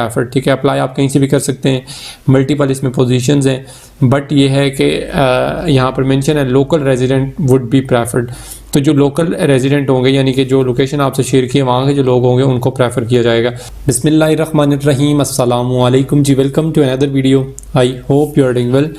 Preferred, ठीक है। Apply आप कहीं से भी कर सकते हैं, मल्टीपल इसमें पोजीशंस हैं, बट ये है कि यहाँ पर मेंशन है local resident would be preferred. तो जो लोकल रेजिडेंट होंगे यानी कि जो लोकेशन आपसे शेयर किए वहाँ के जो लोग होंगे उनको प्रेफर किया जाएगा। बिस्मिल्लाहिर्रहमानिर्रहीम, अस्सलामु अलैकुम जी, welcome to another video. I hope you are doing well.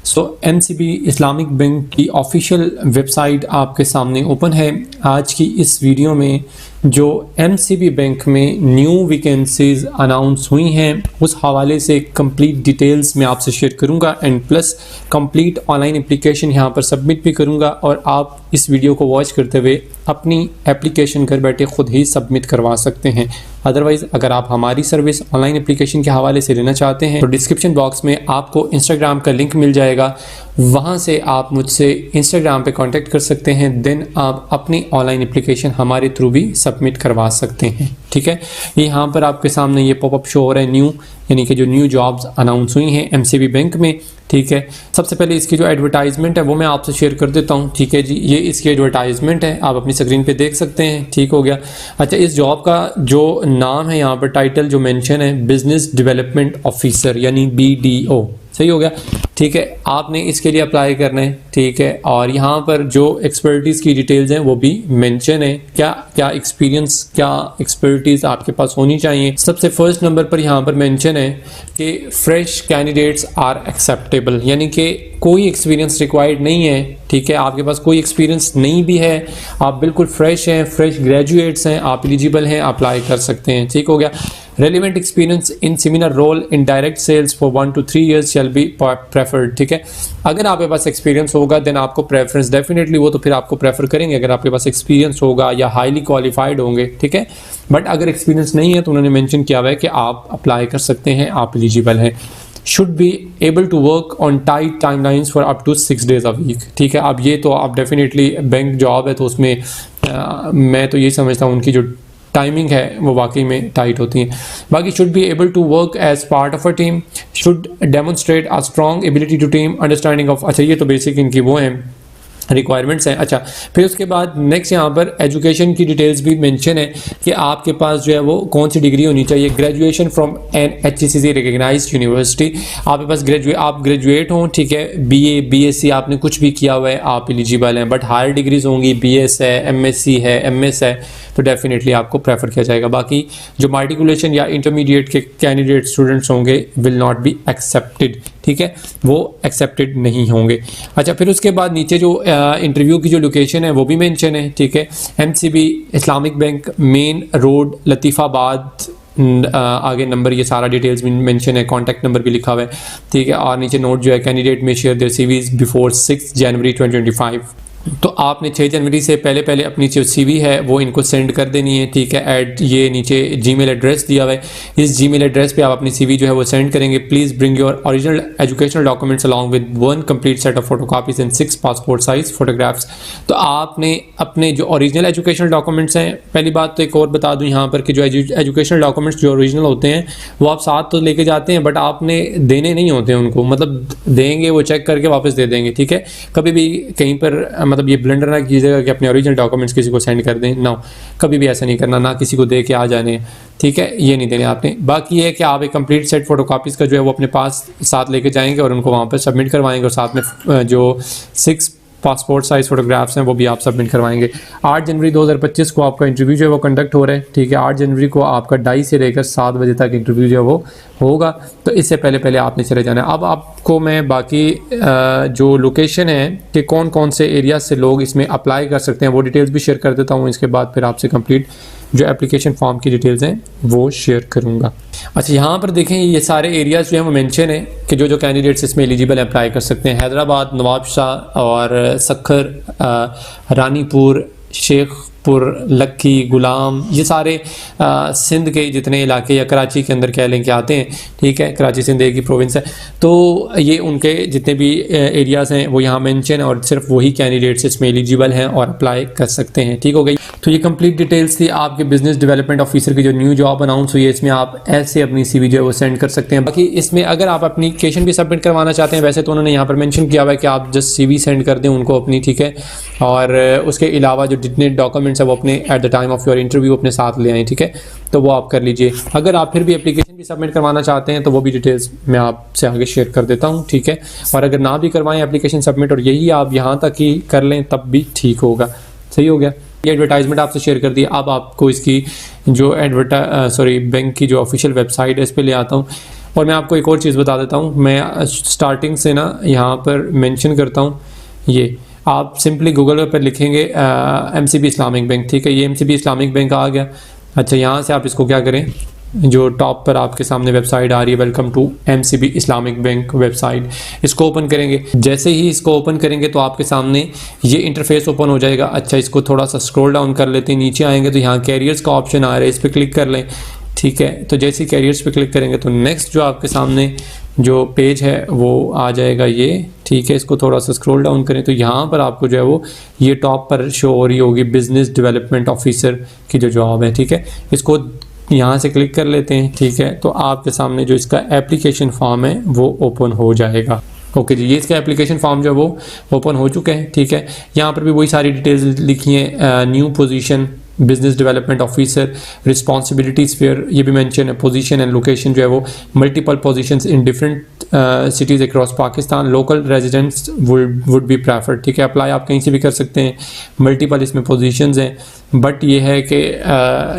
So MCB Islamic bank की ऑफिशियल वेबसाइट आपके सामने ओपन है। आज की इस वीडियो में जो MCB बैंक में न्यू वैकेंसीज अनाउंस हुई हैं उस हवाले से कंप्लीट डिटेल्स मैं आपसे शेयर करूंगा and plus complete online application यहां पर सबमिट भी करूंगा और आप इस वीडियो को वॉच करते हुए अपनी एप्लीकेशन घर बैठे खुद ही सबमिट करवा सकते हैं। अदरवाइज़ अगर आप हमारी सर्विस ऑनलाइन एप्लीकेशन के हवाले से लेना चाहते हैं तो डिस्क्रिप्शन बॉक्स में आपको इंस्टाग्राम का लिंक मिल जाएगा, वहाँ से आप मुझसे इंस्टाग्राम पे कांटेक्ट कर सकते हैं। देन आप अपनी ऑनलाइन एप्लीकेशन हमारे थ्रू भी सबमिट करवा सकते हैं, ठीक है। यहाँ पर आपके सामने ये पॉपअप शो हो रहा है न्यू, यानी कि जो न्यू जॉब्स अनाउंस हुई हैं MCB बैंक में, ठीक है। सबसे पहले इसकी जो एडवर्टाइजमेंट है वो मैं आपसे शेयर कर देता हूँ, ठीक है जी। ये इसकी एडवर्टाइजमेंट है, आप अपनी स्क्रीन पे देख सकते हैं, ठीक हो गया। अच्छा, इस जॉब का जो नाम है यहाँ पर टाइटल जो मेंशन है बिजनेस डेवलपमेंट ऑफिसर यानी BDO, सही हो गया, ठीक है। आपने इसके लिए अप्लाई करना है, ठीक है। और यहाँ पर जो एक्सपर्टीज़ की डिटेल्स हैं वो भी मेंशन है, क्या क्या एक्सपीरियंस, क्या एक्सपर्टीज़ आपके पास होनी चाहिए। सबसे फर्स्ट नंबर पर यहाँ पर मेंशन है कि फ्रेश कैंडिडेट्स आर एक्सेप्टेबल, यानी कि कोई एक्सपीरियंस रिक्वायर्ड नहीं है, ठीक है। आपके पास कोई एक्सपीरियंस नहीं भी है, आप बिल्कुल फ्रेश हैं, फ्रेश ग्रेजुएट्स हैं, आप एलिजिबल हैं, अप्लाई कर सकते हैं, ठीक हो गया। Relevant experience in similar role in direct sales for 1 to 3 years shall be preferred, ठीक है। अगर आपके पास एक्सपीरियंस होगा देन आपको प्रेफरेंस डेफिनेटली, वो तो फिर आपको प्रेफर करेंगे अगर आपके पास एक्सपीरियंस होगा या हाईली क्वालिफाइड होंगे, ठीक है। बट अगर एक्सपीरियंस नहीं है तो उन्होंने मेंशन किया हुआ है कि आप अप्लाई कर सकते हैं, आप एलिजिबल हैं। Should be able to work on tight timelines for up to 6 days a week, ठीक है। अब ये तो आप डेफिनेटली बैंक जॉब है तो उसमें मैं तो ये समझता हूँ उनकी जो टाइमिंग है वो वाकई में टाइट होती है। बाकी should be able to work as part of a team, should demonstrate a strong ability to team understanding of, अच्छा ये तो बेसिक इनकी वो हैं रिक्वायरमेंट्स हैं। अच्छा, फिर उसके बाद नेक्स्ट यहाँ पर एजुकेशन की डिटेल्स भी मेंशन है कि आपके पास जो है वो कौन सी डिग्री होनी चाहिए। Graduation from an HECC recognised university, आपके पास आप ग्रेजुएट हों, ठीक है। BA BSc आपने कुछ भी किया हुआ है, आप एलिजिबल हैं। बट हायर डिग्रीज होंगी, BS है, MSc है, MS है, तो डेफिनेटली आपको प्रेफर किया जाएगा। बाकी जो मार्टिकुलेशन या इंटरमीडिएट के कैंडिडेट स्टूडेंट्स होंगे विल नॉट बी एक्सेप्टेड, ठीक है, वो एक्सेप्टेड नहीं होंगे। अच्छा, फिर उसके बाद नीचे जो इंटरव्यू की जो लोकेशन है वो भी मेंशन है, ठीक है। MCB Islamic bank, main road, Latifabad, आगे नंबर ये सारा डिटेल्स भी मेंशन है, कॉन्टैक्ट नंबर भी लिखा हुआ है, ठीक है। और नीचे नोट जो है कैंडिडेट में share their CVs before 6 January 2025, तो आपने 6 जनवरी से पहले अपनी जो CV है वो इनको सेंड कर देनी है, ठीक है। एट ये नीचे जीमेल एड्रेस दिया हुआ है, इस जीमेल एड्रेस पे आप अपनी CV जो है वो सेंड करेंगे। Please bring your original educational documents along with 1 complete set of photocopies and 6 passport size photographs. तो आपने अपने जो ओरिजिनल एजुकेशनल डॉक्यूमेंट्स हैं, पहली बात तो एक और बता दूं यहाँ पर कि जो एजुकेशनल डॉक्यूमेंट्स जो ओरिजिनल होते हैं वो आप साथ तो लेके जाते हैं बट आपने देने नहीं होते हैं उनको, मतलब देंगे वो चेक करके वापस दे देंगे, ठीक है। कभी भी कहीं पर मतलब ये ब्लेंडर ना कीजिएगा कि अपने ओरिजिनल डॉक्यूमेंट्स किसी को सेंड कर दें, ना, कभी भी ऐसा नहीं करना, ना किसी को दे के आ जाने, ठीक है, ये नहीं देने आपने। बाकी ये है कि आप एक कंप्लीट सेट फोटोकॉपीज़ का जो है वो अपने पास साथ लेके जाएंगे और उनको वहाँ पर सबमिट करवाएंगे और साथ में जो 6 पासपोर्ट साइज फोटोग्राफ्स हैं वो भी आप सबमिट करवाएंगे। 8 जनवरी 2025 को आपका इंटरव्यू जो है वो कंडक्ट हो रहा है, ठीक है। 8 जनवरी को आपका 2:30 से लेकर 7 बजे तक इंटरव्यू जो है वो होगा, तो इससे पहले आपने चले जाना है। अब आपको मैं बाकी जो लोकेशन है कि कौन कौन से एरिया से लोग इसमें अप्लाई कर सकते हैं वो डिटेल्स भी शेयर कर देता हूँ। इसके बाद फिर आपसे कंप्लीट जो एप्लीकेशन फॉर्म की डिटेल्स हैं वो शेयर करूँगा। अच्छा, यहाँ पर देखें ये सारे एरियाज़ जो हैं वो मेंशन है कि जो कैंडिडेट्स इसमें एलिजिबल अप्लाई कर सकते हैं। हैदराबाद, नवाबशाह और सखर, रानीपुर, शेखपुर, लक्की, गुलाम, ये सारे सिंध के जितने इलाके या कराची के अंदर कह लें कि आते हैं, ठीक है। कराची सिंध एक ही प्रोविंस है, तो ये उनके जितने भी एरियाज़ हैं वो यहाँ मेंशन है और सिर्फ वही कैंडिडेट्स इसमें एलिजिबल हैं और अप्लाई कर सकते हैं, ठीक हो गई। तो ये कंप्लीट डिटेल्स थी आपके बिजनेस डेवलपमेंट ऑफिसर की जो न्यू जॉब अनाउंस हुई है, इसमें आप ऐसे अपनी CV जो है वो सेंड कर सकते हैं। बाकी इसमें अगर आप एप्लीकेशन भी सबमिट करवाना चाहते हैं, वैसे तो उन्होंने यहाँ पर मेंशन किया हुआ है कि आप जस्ट CV सेंड कर दें उनको अपनी, ठीक है। और उसके अलावा जो जितने डॉक्यूमेंट डॉक्यूमेंट्स है वो अपने at the time of your interview अपने साथ ले आएँ, ठीक है, तो वो आप कर लीजिए। अगर आप फिर भी एप्लीकेशन भी सबमिट करवाना चाहते हैं तो वो भी डिटेल्स मैं आपसे आगे शेयर कर देता हूँ, ठीक है। और अगर ना भी करवाएं एप्लीकेशन सबमिट और यही आप यहाँ तक ही कर लें तब भी ठीक होगा। सही हो गया। ये एडवर्टाइजमेंट आपसे शेयर कर दिया। अब आपको इसकी जो बैंक की जो ऑफिशियल वेबसाइट है इस पर ले आता हूँ और मैं आपको एक और चीज़ बता देता हूँ। मैं स्टार्टिंग से ना यहाँ पर मेंशन करता हूँ, ये आप सिंपली गूगल पर लिखेंगे MCB इस्लामिक बैंक, ठीक है, ये MCB इस्लामिक बैंक आ गया। अच्छा, यहाँ से आप इसको क्या करें, जो टॉप पर आपके सामने वेबसाइट आ रही है, welcome to MCB Islamic bank website, इसको ओपन करेंगे। जैसे ही इसको ओपन करेंगे तो आपके सामने ये इंटरफेस ओपन हो जाएगा। अच्छा, इसको थोड़ा सा स्क्रॉल डाउन कर लेते हैं, नीचे आएंगे तो यहाँ कैरियर्स का ऑप्शन आ रहा है, इस पर क्लिक कर लें, ठीक है। तो जैसे ही कैरियर्स पे क्लिक करेंगे तो नेक्स्ट जो आपके सामने जो पेज है वो आ जाएगा ये, ठीक है। इसको थोड़ा सा स्क्रॉल डाउन करें तो यहाँ पर आपको जो है वो ये टॉप पर शो हो रही होगी बिजनेस डेवलपमेंट ऑफिसर की जो जॉब है, ठीक है। इसको यहाँ से क्लिक कर लेते हैं, ठीक है। तो आपके सामने जो इसका एप्लीकेशन फॉर्म है वो ओपन हो जाएगा। ओके जी, ये इसका एप्लीकेशन फॉर्म जो है वो ओपन हो चुका है, ठीक है। यहाँ पर भी वही सारी डिटेल्स लिखी हैं, new position business development officer, responsibilities fair ये भी मेंशन है, पोजीशन एंड लोकेशन जो है वो multiple positions in different cities across Pakistan, local residents would be preferred, ठीक है। अप्लाई आप कहीं से भी कर सकते हैं, मल्टीपल इसमें पोजीशंस हैं, बट ये है कि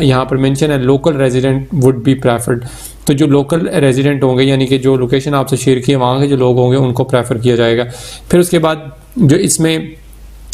यहाँ पर मेंशन है local resident would be preferred. तो जो लोकल रेजिडेंट होंगे यानी कि जो लोकेशन आपसे शेयर की है वहाँ के जो लोग होंगे उनको प्रेफर किया जाएगा। फिर उसके बाद जो इसमें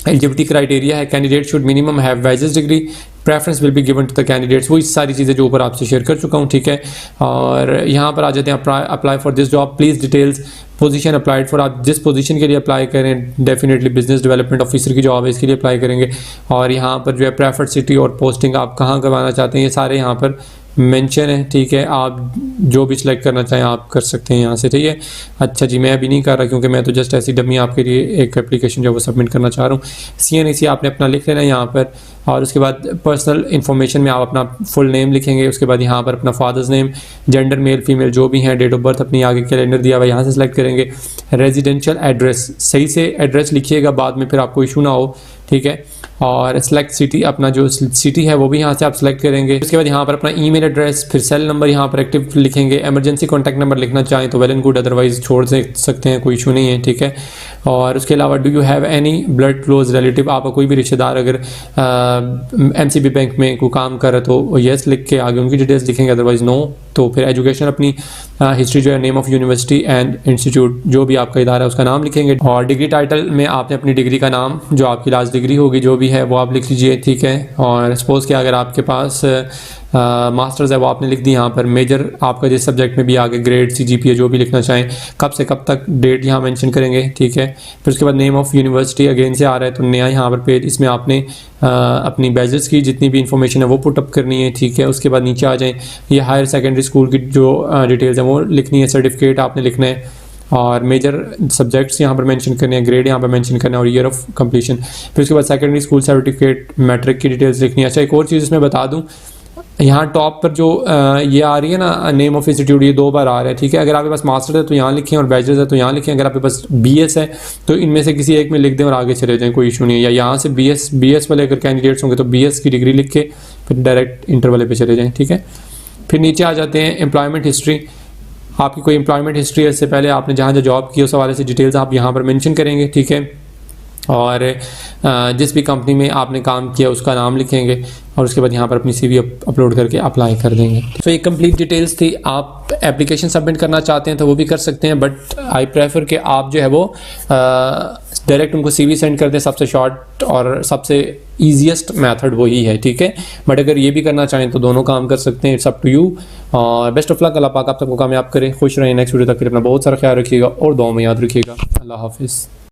एलिजिबिलिटी क्राइटेरिया है, candidate should minimum have bachelors degree, preference will be given to the candidates, वो इस सारी चीज़ें जो ऊपर आपसे शेयर कर चुका हूँ, ठीक है। और यहाँ पर आ जाते हैं apply for this job, please details, position applied for, आप जिस पोजीशन के लिए अप्लाई करें डेफिनेटली बिजनेस डेवलपमेंट ऑफिसर की जॉब है इसके लिए अप्लाई करेंगे। और यहाँ पर जो है प्रेफर्ड सिटी और पोस्टिंग आप कहाँ करवाना चाहते हैं ये सारे यहाँ पर मेंशन है, ठीक है। आप जो भी सिलेक्ट करना चाहें आप कर सकते हैं यहाँ से, ठीक है। अच्छा जी, मैं अभी नहीं कर रहा क्योंकि मैं तो जस्ट ऐसी डमी आपके लिए एक एप्लीकेशन जो है वो सबमिट करना चाह रहा हूँ। CNAC आपने अपना लिख लेना है यहाँ पर, और उसके बाद पर्सनल इन्फॉर्मेशन में आप अपना फुल नेम लिखेंगे, उसके बाद यहाँ पर अपना father's name, gender male female जो भी हैं, डेट ऑफ बर्थ अपनी आगे कैलेंडर दिया हुआ है यहाँ से सिलेक्ट करेंगे। रेजिडेंशियल एड्रेस, सही से एड्रेस लिखिएगा बाद में फिर आपको इशू ना हो, ठीक है। और सेलेक्ट सिटी, अपना जो सिटी है वो भी यहाँ से आप सेलेक्ट करेंगे। उसके बाद यहाँ पर अपना ईमेल एड्रेस, फिर सेल नंबर यहाँ पर एक्टिव लिखेंगे। इमरजेंसी कॉन्टैक्ट नंबर लिखना चाहें तो वेल एंड गुड, अदरवाइज छोड़ सकते हैं, कोई इशू नहीं है, ठीक है। और उसके अलावा do you have any blood close relative, आपका कोई भी रिश्तेदार अगर MCB बैंक में कोई काम कर रहा है तो येस लिख के आगे उनकी डिटेल्स लिखेंगे, अदरवाइज नो। तो फिर एजुकेशन अपनी हिस्ट्री जो है, name of university and institute जो भी आपका इदारा है उसका नाम लिखेंगे। और डिग्री टाइटल में आपने अपनी डिग्री का नाम जो आपकी लास्ट डिग्री होगी जो भी है वो आप लिख लीजिए, ठीक है। और सपोज़ कि अगर आपके पास मास्टर्स है वो आपने लिख दी यहाँ पर, मेजर आपका जिस सब्जेक्ट में भी आगे ग्रेड CGPA जो भी लिखना चाहें, कब से कब तक डेट यहाँ मेंशन करेंगे, ठीक है। फिर उसके बाद नेम ऑफ यूनिवर्सिटी अगेन से आ रहा है तो नया यहाँ पर पेज, इसमें आपने अपनी बैचलर्स की जितनी भी इंफॉर्मेशन है वो पुट अप करनी है, ठीक है। उसके बाद नीचे आ जाएँ, ये हायर सेकेंडरी स्कूल की जो डिटेल्स हैं वो लिखनी है, सर्टिफिकेट आपने लिखना है, और मेजर सब्जेक्ट्स यहाँ पर मेंशन करने हैं, ग्रेड यहाँ पर मेंशन करना है और ईयर ऑफ कंप्लीशन। फिर उसके बाद सेकेंडरी स्कूल सर्टिफिकेट, मैट्रिक की डिटेल्स लिखनी है। अच्छा, एक और चीज़ इसमें बता दूँ, यहाँ टॉप पर जो ये आ रही है ना नेम ऑफ इंस्टीट्यूट, ये 2 बार आ रहा है, ठीक है। अगर आपके पास मास्टर है तो यहाँ लिखें और बैचलर्स है तो यहाँ लिखें। अगर आपके पास BS है तो इनमें से किसी एक में लिख दें और आगे चले जाएं, कोई इशू नहीं है। या यहाँ से BS वाले अगर कैंडिडेट्स होंगे तो BS की डिग्री लिख के फिर डायरेक्ट इंटर वाले पे चले जाएँ, ठीक है। फिर नीचे आ जाते हैं एम्प्लॉयमेंट हिस्ट्री, आपकी कोई एम्प्लॉयमेंट हिस्ट्री है, इससे पहले आपने जहाँ जॉब की उस हवाले से डिटेल्स आप यहाँ पर मेंशन करेंगे, ठीक है। और जिस भी कंपनी में आपने काम किया उसका नाम लिखेंगे और उसके बाद यहाँ पर अपनी CV अपलोड करके अप्लाई कर देंगे। तो ये कंप्लीट डिटेल्स थी। आप एप्लीकेशन सबमिट करना चाहते हैं तो वो भी कर सकते हैं, बट आई प्रेफर कि आप जो है वो डायरेक्ट उनको CV सेंड कर दें, सबसे शॉर्ट और सबसे ईजीएस्ट मेथड वही है, ठीक है। बट अगर ये भी करना चाहें तो दोनों काम कर सकते हैं, इट्स अप टू यू। और बेस्ट ऑफ लक, अल्लाह पाक आप सबको कामयाब करे, खुश रहें। नेक्स्ट वीडियो तक के लिए अपना बहुत सारा ख्याल रखिएगा और दुआ में याद रखिएगा। अल्लाह हाफिज़।